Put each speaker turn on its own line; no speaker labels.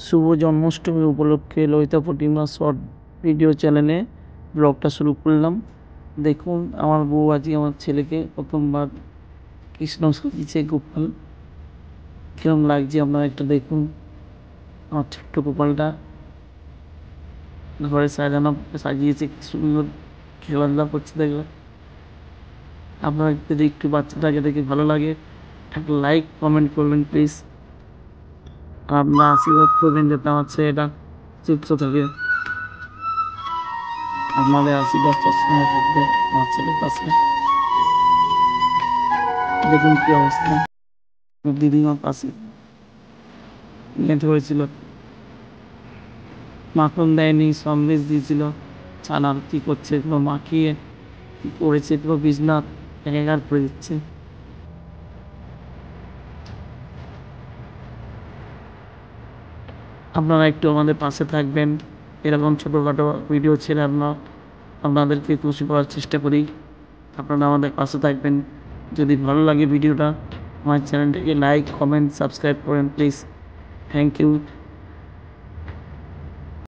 শুভ জন্মাষ্টমী উপলক্ষে ললিতা প্রতিমা short video চ্যানেলে ব্লগটা শুরু করলাম। দেখুন আমার বউ আজকে আমার ছেলেকে প্রথমবার কৃষ্ণ সাজিয়েছে গোপাল। কিরম লাগছে আপনারা একটু দেখুন। আমার ছোট্ট গোপালটা ঘরে সাজিয়েছে, কি সুন্দর খেলাধুলা করছে দেখবে। আপনারা যদি একটু বাচ্চাটাকে দেখে ভালো লাগে একটা লাইক কমেন্ট করবেন প্লিজ। আপনারা আশীর্বাদ করবেন যাতে আমার ছেলেটা সুস্থ থাকে। আপনাদের আশীর্বাদ সবসময় থাকবে আমার ছেলের পাশে। দেখুন কি অবস্থা, দিদিমার পাশে নেট হয়েছিল, মাখন দেয়নি, সন্দেশ দিয়েছিল, ছানার কি করছে এগুলো মাখিয়ে কি করেছে, এগুলো বিছনা একাকার করে দিচ্ছে। আপনারা একটু আমাদের পাশে থাকবেন, এরকম ছোটোখাটো ভিডিও ছেড়ে আপনাদেরকে খুশি করার চেষ্টা করি। আপনারা আমাদের পাশে থাকবেন। যদি ভালো লাগে ভিডিওটা আমার চ্যানেলটাকে লাইক কমেন্ট সাবস্ক্রাইব করেন প্লিজ। Thank you.